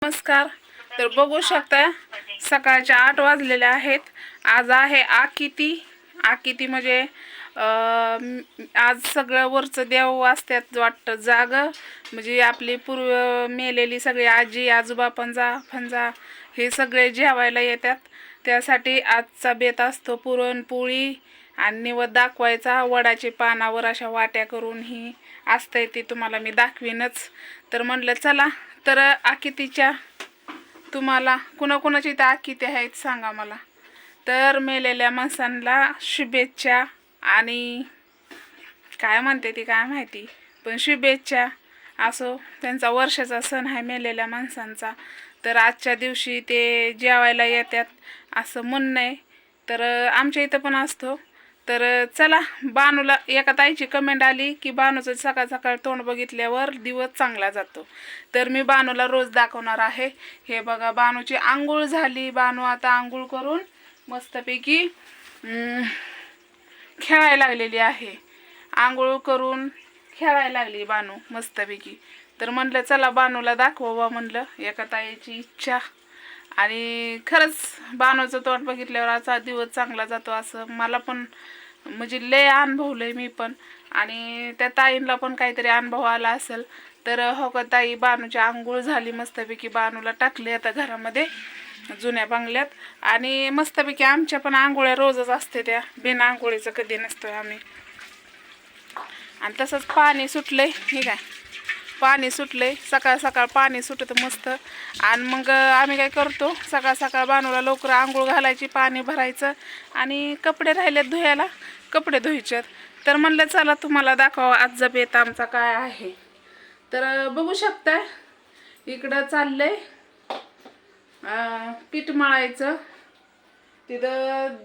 नमस्कार. तर बघू शकता सकाळच्या 8 वाजलेले आहेत. आज आहे आकिती म्हणजे आज सगळं वरचं देव असतात वाटतं जाग, म्हणजे आपली पूर्व मेलेली सगळी आजी आजोबा फंजा हे सगळे जेवायला येतात. त्यासाठी आजचा बेत असतो पुरणपोळी आणि निवद दाखवायचा. वडाचे पानावर अशा वाट्या करून ही असतंय, ते तुम्हाला मी दाखवीनच. तर म्हणलं चला, तर आकितीच्या तुम्हाला कुणाकुणाची इथं आकिती आहेत सांगा मला. तर मेलेल्या माणसांना शुभेच्छा, आणि काय म्हणते ती काय माहिती, पण शुभेच्छा असो. त्यांचा वर्षाचा सण आहे मेलेल्या माणसांचा, तर आजच्या दिवशी ते जेवायला येतात असं म्हणणं आहे. तर आमच्या इथं पण असतो. तर चला, बानूला एका ताईची कमेंट आली की बानूचं सकाळ सकाळ तोंड बघितल्यावर दिवस चांगला जातो. तर मी बानूला रोज दाखवणार आहे. हे बघा, बानूची आंघोळ झाली. बानू आता आंघोळ करून मस्तपैकी खेळायला लागलेली आहे. आंघोळ करून खेळायला लागली बानू मस्तपैकी. तर म्हणलं चला बानूला दाखवा, म्हणलं एका ताईची इच्छा. आणि खरंच बानूचं तोंड बघितल्यावर असा दिवस चांगला जातो असं मला पण म्हणजे लय अनुभवलंय मी पण, आणि त्या ताईंना पण काहीतरी अनुभव आला असेल. तर हो का ताई, बानूची आंघोळ झाली मस्तपैकी. बानूला टाकले आता घरामध्ये जुन्या बंगल्यात, आणि मस्तपैकी आमच्या पण आंघोळ्या रोजच असते, त्या बिना आंघोळीचं कधी नसतोय आम्ही. आणि तसंच पाणी सुटलंय, ठीक आहे, पाणी सुटलंय सकाळ सकाळ पाणी सुटतं मस्त. आणि मग आम्ही काय करतो, सकाळ सकाळ बानूला लवकर आंघोळ घालायची, पाणी भरायचं, आणि कपडे राहिलेत धुयाला, कपडे धुवायच्यात. तर म्हणलं चला तुम्हाला दाखवा आजचा बेत आमचा काय आहे. तर बघू शकता इकडं चाललंय पीठ मळायचं. तिथं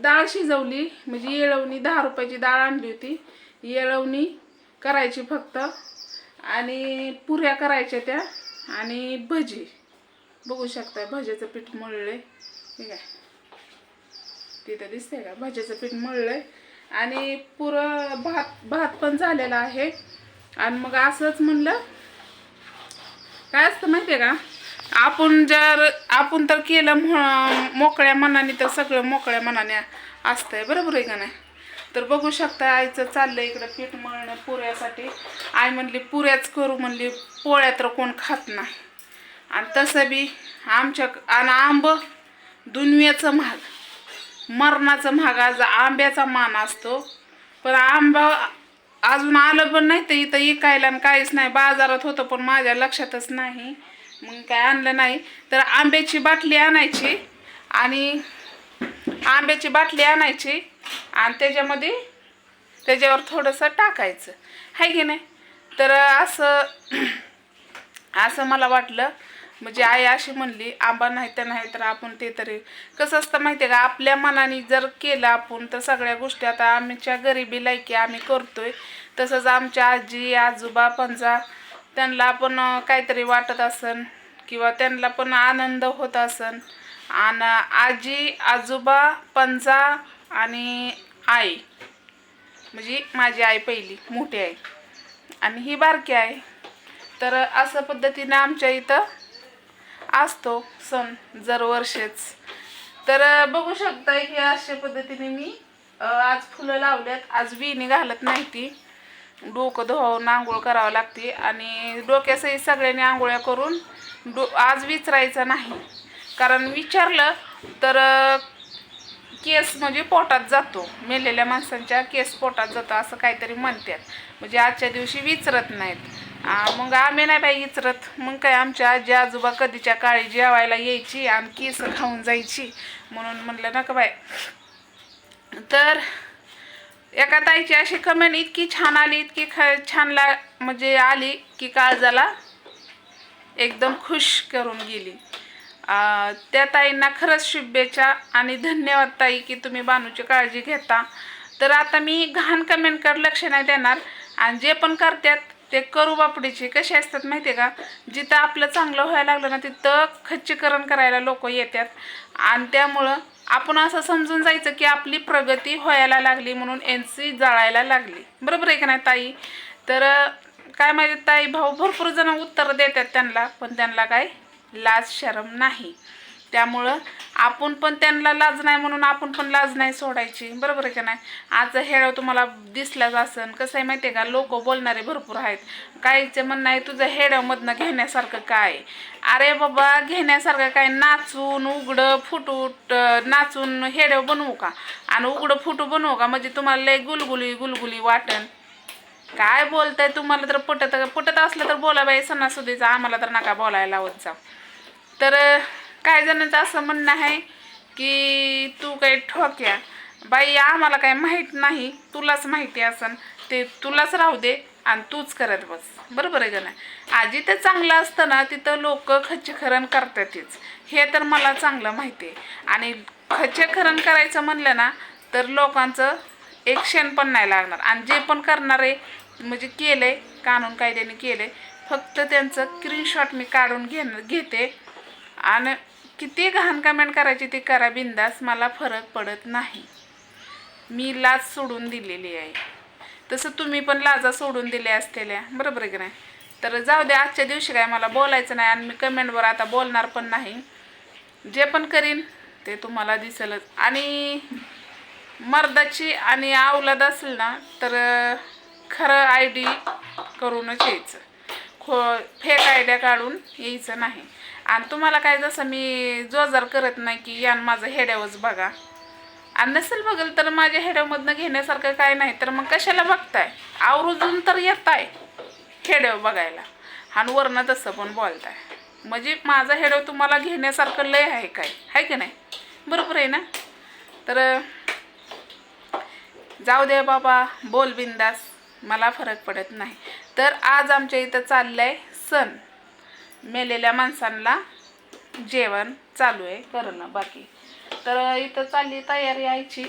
डाळ शिजवली, म्हणजे येळवणी 10 रुपयाची डाळ आणली होती. येळवणी करायची फक्त, आणि पुऱ्या करायच्या त्या, आणि भजी. बघू शकता भज्याचं पीठ मळलंय, ठीक आहे, तिथं दिसतंय का, भज्याचं पीठ मळलंय. आणि पुरं भात पण झालेला आहे. आणि मग असंच म्हणलं, काय असतं माहिती आहे का, आपण तर केलं मोकळ्या मनाने तर सगळं मोकळ्या मनाने असतंय, बरोबर आहे का नाही. तर बघू शकता आईचं चाललंय इकडं पीठ मळणं पुऱ्यासाठी. आई म्हणली पुऱ्याच करू, म्हणली पोळ्या तर कोण खात नाही. आणि तसं बी आमच्या आणि आंब दुनियेचं महाग, मरणाचं महाग. आज आंब्याचा मान असतो, पण आंबा अजून आलं पण नाही. तर इथं इकायला आणि काहीच नाही. बाजारात होतं पण माझ्या लक्षातच नाही, मग काय आणलं नाही. तर आंब्याची बाटली आणायची, आणि आणि त्याच्यावर थोडंसं टाकायचं, आहे की नाही. तर असं मला वाटलं, म्हणजे आई अशी म्हणली आंबा नाही तर आपण ते तरी कसं असतं माहिती आहे का, आपल्या मनाने जर केलं आपण तर सगळ्या गोष्टी. आता आमच्या गरिबी लायकी आम्ही करतोय, तसंच आमच्या आजी आजोबा पंजा त्यांना पण काहीतरी वाटत असन, किंवा त्यांना पण आनंद होत असन. आणि आजी आजोबा पंजा आणि आई, म्हणजे माझी आई पहिली मोठी आहे आणि ही बारकी आहे. तर असं पद्धतीनं आमच्या इथं असतो सण दरवर्षीच. तर बघू शकता की अशा पद्धतीने मी आज फुलं लावल्यात. आज विणी घालत नाही, ती डोकं धुवून आंघोळ करावं लागते, आणि डोक्यासही सगळ्यांनी आंघोळ्या करून आज विचारायचं नाही, कारण विचारलं तर केस म्हणजे पोटात जातो, मेलेल्या माणसांच्या केस पोटात जातो असं काहीतरी म्हणतात, म्हणजे आजच्या दिवशी विचारत नाहीत. मग आम्ही नाही बाई विचारत. मग काय, आमच्या आजी आजोबा कधीच्या काळी जेवायला यायची आणि केस खाऊन जायची, म्हणून म्हणलं नका बाय. तर एका ताईची अशी कमेंट इतकी छान आली, इतकी छान म्हणजे आली की काळजाला एकदम खुश करून गेली. त्या ताईंना खरंच शुभेच्छा आणि धन्यवाद ताई, की तुम्ही बानूची काळजी घेता. तर आता मी घाण कमेंटकडे लक्ष नाही देणार, आणि जे पण करतात ते करू बापडीचे कसे असतात माहिती आहे का, जिथं आपलं चांगलं व्हायला लागलं ना तिथं खच्चीकरण करायला लोक येतात. आणि त्यामुळं आपण असं समजून जायचं की आपली प्रगती व्हायला लागली म्हणून एनसी जाळायला लागली, बरोबर आहे का नाही ताई. तर काय माहिती ताई भाऊ भरपूर जण उत्तर देतात त्यांना, पण त्यांना काय लाज शरम नाही. त्यामुळं आपण पण त्यांना लाज नाही म्हणून आपण पण लाज नाही सोडायची, बरोबर आहे का नाही. आज हेळव तुम्हाला दिसलाच असन. कसं आहे माहिती आहे का, लोक बोलणारे भरपूर आहेत. काहीचे म्हणणं आहे तुझं हेळवमधनं घेण्यासारखं काय. अरे बाबा, घेण्यासारखं काय, नाचून उघडं फुटूट नाचून हेळव बनवू का आणि उघडं फुटू बनवू का, म्हणजे तुम्हाला लय गुलगुली गुलगुली वाटण. काय बोलताय, तुम्हाला तर पटत असलं तर बोला बाई, सणासुदीचा आम्हाला तर नका बोलायला लावत जा. तर काही जणांचं असं म्हणणं आहे की तू काही ठोक्या बाई, आम्हाला काय माहीत नाही, तुलाच माहिती असन ते तुलाच राहू दे आणि तूच करत बस, बरोबर आहे का नाही. आजी ते चांगलं असतं ना, तिथं लोक खच्चीकरण करतातच, हे तर मला चांगलं माहिती आहे. आणि खच्चीकरण करायचं म्हणलं ना तर लोकांचं एक क्षण पण नाही लागणार. आणि जे पण करणार आहे म्हणजे केलंय, कानून कायद्याने केलंय, फक्त त्यांचं स्क्रीनशॉट मी काढून घेते आणि किती घाण कमेंट करायची ती करा बिंदास, मला फरक पडत नाही. मी लाज सोडून दिलेली आहे, तसं तुम्ही पण लाजा सोडून दिल्या असलेल्या, बरोबर आहे की नाही. तर जाऊ दे, आजच्या दिवशी काय मला बोलायचं नाही आणि मी कमेंटवर आता बोलणार पण नाही. जे पण करीन ते तुम्हाला दिसेलच. आणि मर्दाची आणि औलाद असेल ना तर खरं ID करूनच यायचं, फेक आयडिया काढून यायचं नाही. आणि तुम्हाला काय, जसं मी जोजार करत नाही की यान माझं हेड्यावच बघा, आणि नसेल बघल तर माझ्या हेड्यामधनं घेण्यासारखं काय नाही, तर मग कशाला बघताय, आवर्जून तर येताय हेड्याव बघायला आणि वरनं तसं पण बोलताय, म्हणजे माझं हेड्याव तुम्हाला घेण्यासारखं लय आहे काय, आहे की नाही, बरोबर आहे ना. तर जाऊ दे बाबा, बोल बिंदास, मला फरक पडत नाही. तर आज आमच्या इथं चाललंय सण, मेलेल्या माणसांना जेवण चालू आहे करणं बाकी. तर इथं चालली तयारी यायची.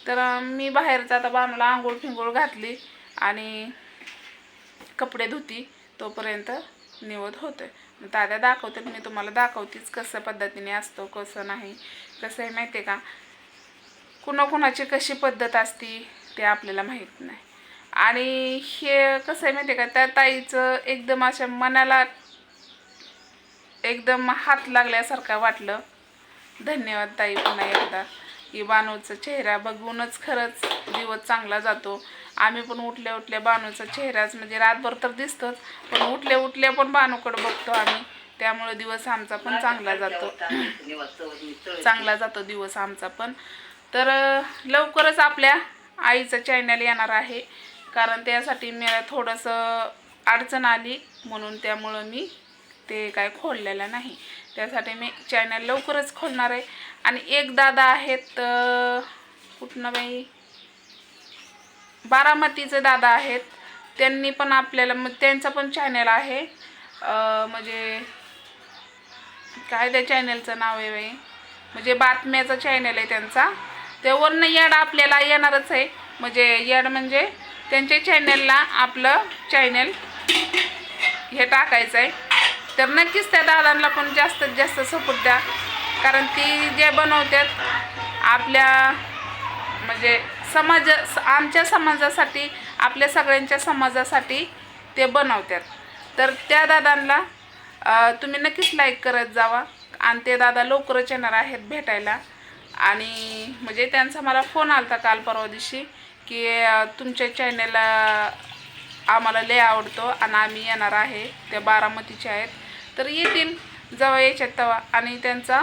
तर मी बाहेरचा आता बानूला आंघोळ फिंगोळ घातली आणि कपडे धुती, तोपर्यंत निवड होतोय. दादा दाखवते, मी तुम्हाला दाखवतेच कसं पद्धतीने असतो कसं नाही. कसं आहे माहिती आहे का, कुणाकुणाची कशी पद्धत असती ते आपल्याला माहीत नाही. आणि हे कसं आहे माहिती आहे का, त्या ताईचं एकदम अशा मनाला एकदम हात लागल्यासारखं वाटलं. धन्यवाद ताई पुन्हा एकदा. की बानूचा चेहरा बघूनच खरंच दिवस चांगला जातो. आम्ही पण उठल्या उठल्या बानूचा चेहराच, म्हणजे रातभर तर दिसतोच, पण उठल्या उठल्या पण बानूकडे बघतो आम्ही, त्यामुळे दिवस आमचा पण चांगला जातो दिवस आमचा पण. तर लवकरच आपल्या आईचं चॅनल येणार आहे, कारण त्यासाठी मला थोडंसं अडचण आली म्हणून, त्यामुळं मी ते काय खोललेलं नाही. त्यासाठी मी चॅनल लवकरच खोलणार आहे. आणि एक दादा आहेत, कुठनं बाई, बारामतीचे दादा आहेत, त्यांनी पण आपल्याला, त्यांचं पण चॅनल आहे, म्हणजे काय त्या चॅनलचं नाव आहे बाई, म्हणजे बातम्याचा चॅनल आहे त्यांचा. त्यावरनं याड आपल्याला येणारच आहे, म्हणजे याड म्हणजे त्यांच्या चॅनलला आपलं चॅनल हे टाकायचं आहे. तर नक्कीच त्या दादांना पण जास्तीत जास्त सपोर्ट द्या, कारण ती जे बनवतात आपल्या म्हणजे आमच्या समाजासाठी, आपल्या सगळ्यांच्या समाजासाठी ते बनवतात. तर त्या दादांना तुम्ही नक्कीच लाईक करत जावा. आणि ते दादा लवकरच येणार आहेत भेटायला. आणि म्हणजे त्यांचा मला फोन आला होता काल परवा दिवशी की तुमच्या चॅनलला आम्हाला लय आवडतो आणि आम्ही येणार आहे. त्या बारामतीचे आहेत, तर येतील जेव्हा यायच्यात तेव्हा. आणि त्यांचा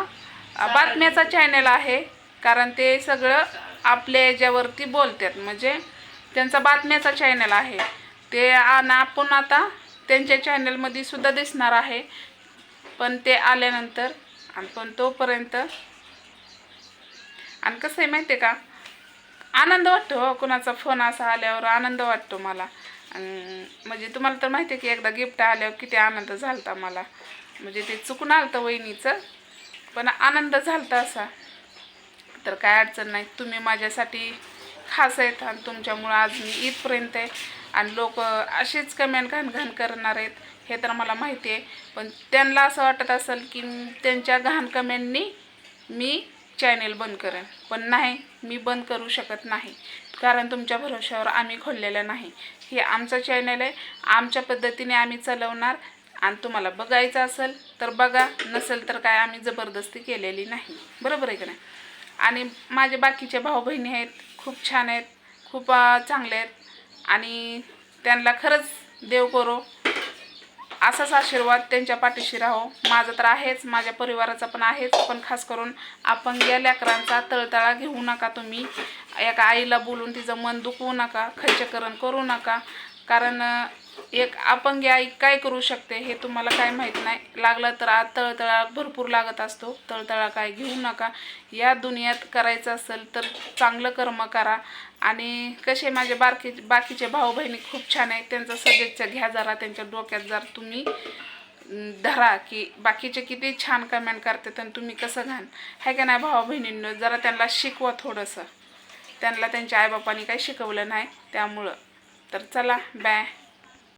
बातम्याचा चॅनल आहे, कारण ते सगळं आपल्या याच्यावरती बोलतात, म्हणजे त्यांचा बातम्याचा चॅनल आहे ते. आणि आपण आता त्यांच्या चॅनलमध्ये सुद्धा दिसणार आहे, पण ते आल्यानंतर. आणि पण तोपर्यंत, आणि कसं आहे माहिती आहे का, आनंद वाटतो हो, कुणाचा फोन असा आल्यावर आनंद वाटतो मला. म्हणजे तुम्हाला तर माहिती आहे की एकदा गिफ्ट आल्यावर किती आनंद झालता मला, म्हणजे ते चुकून आलतं वहिनीचं, पण आनंद झालता असा. तर काय अडचण नाही, तुम्ही माझ्यासाठी खास आहेत आणि तुमच्यामुळं आज मी इथपर्यंत आहे. आणि लोक असेच कमेंट घाण करणार आहेत हे तर मला माहिती आहे, पण त्यांना असं वाटत असेल की त्यांच्या घाण कमेंटनी मी चॅनल बंद करेन, पण नाही, मी बंद करू शकत नाही, कारण तुमच्या भरोश्यावर आम्ही खोललेलं नाही. हे आमचं चॅनल आहे, आमच्या पद्धतीने आम्ही चालवणार. आणि तुम्हाला बघायचं असेल तर बघा, नसेल तर काय आम्ही जबरदस्ती केलेली नाही. बरोबर आहे का नाही. आणि माझे बाकीचे भाऊ बहिणी आहेत, खूप छान आहेत, खूप चांगले आहेत. आणि त्यांना खरंच देव करो असाच आशीर्वाद त्यांच्या पाठीशी राहो. माझं तर आहेच, माझ्या परिवाराचा पण आहेच, पण खास करून अपंग लेकरांचा तळतळा घेऊ नका तुम्ही. एका आईला बोलून तिचं मन दुखवू नका, खच्चीकरण करू नका. कारण एक अपंग आई काय करू शकते हे तुम्हाला काय माहीत नाही. लागलं तर आज तळतळा भरपूर लागत असतो. तळतळा काय घेऊ नका. या दुनियात करायचं असेल तर चांगलं कर्म करा. आणि कसे माझे बाकीचे भाऊ बहिणी खूप छान आहेत. त्यांचं सजेच्या घ्या जरा, त्यांच्या डोक्यात जर तुम्ही धरा की बाकीचे किती छान कमेंट करतात आणि तुम्ही कसं घाण आहे का नाही. भाऊ बहिणींना जरा त्यांना शिकवा थोडंसं. त्यांना त्यांच्या आईबापांनी काही शिकवलं नाही त्यामुळं. तर चला, बाय.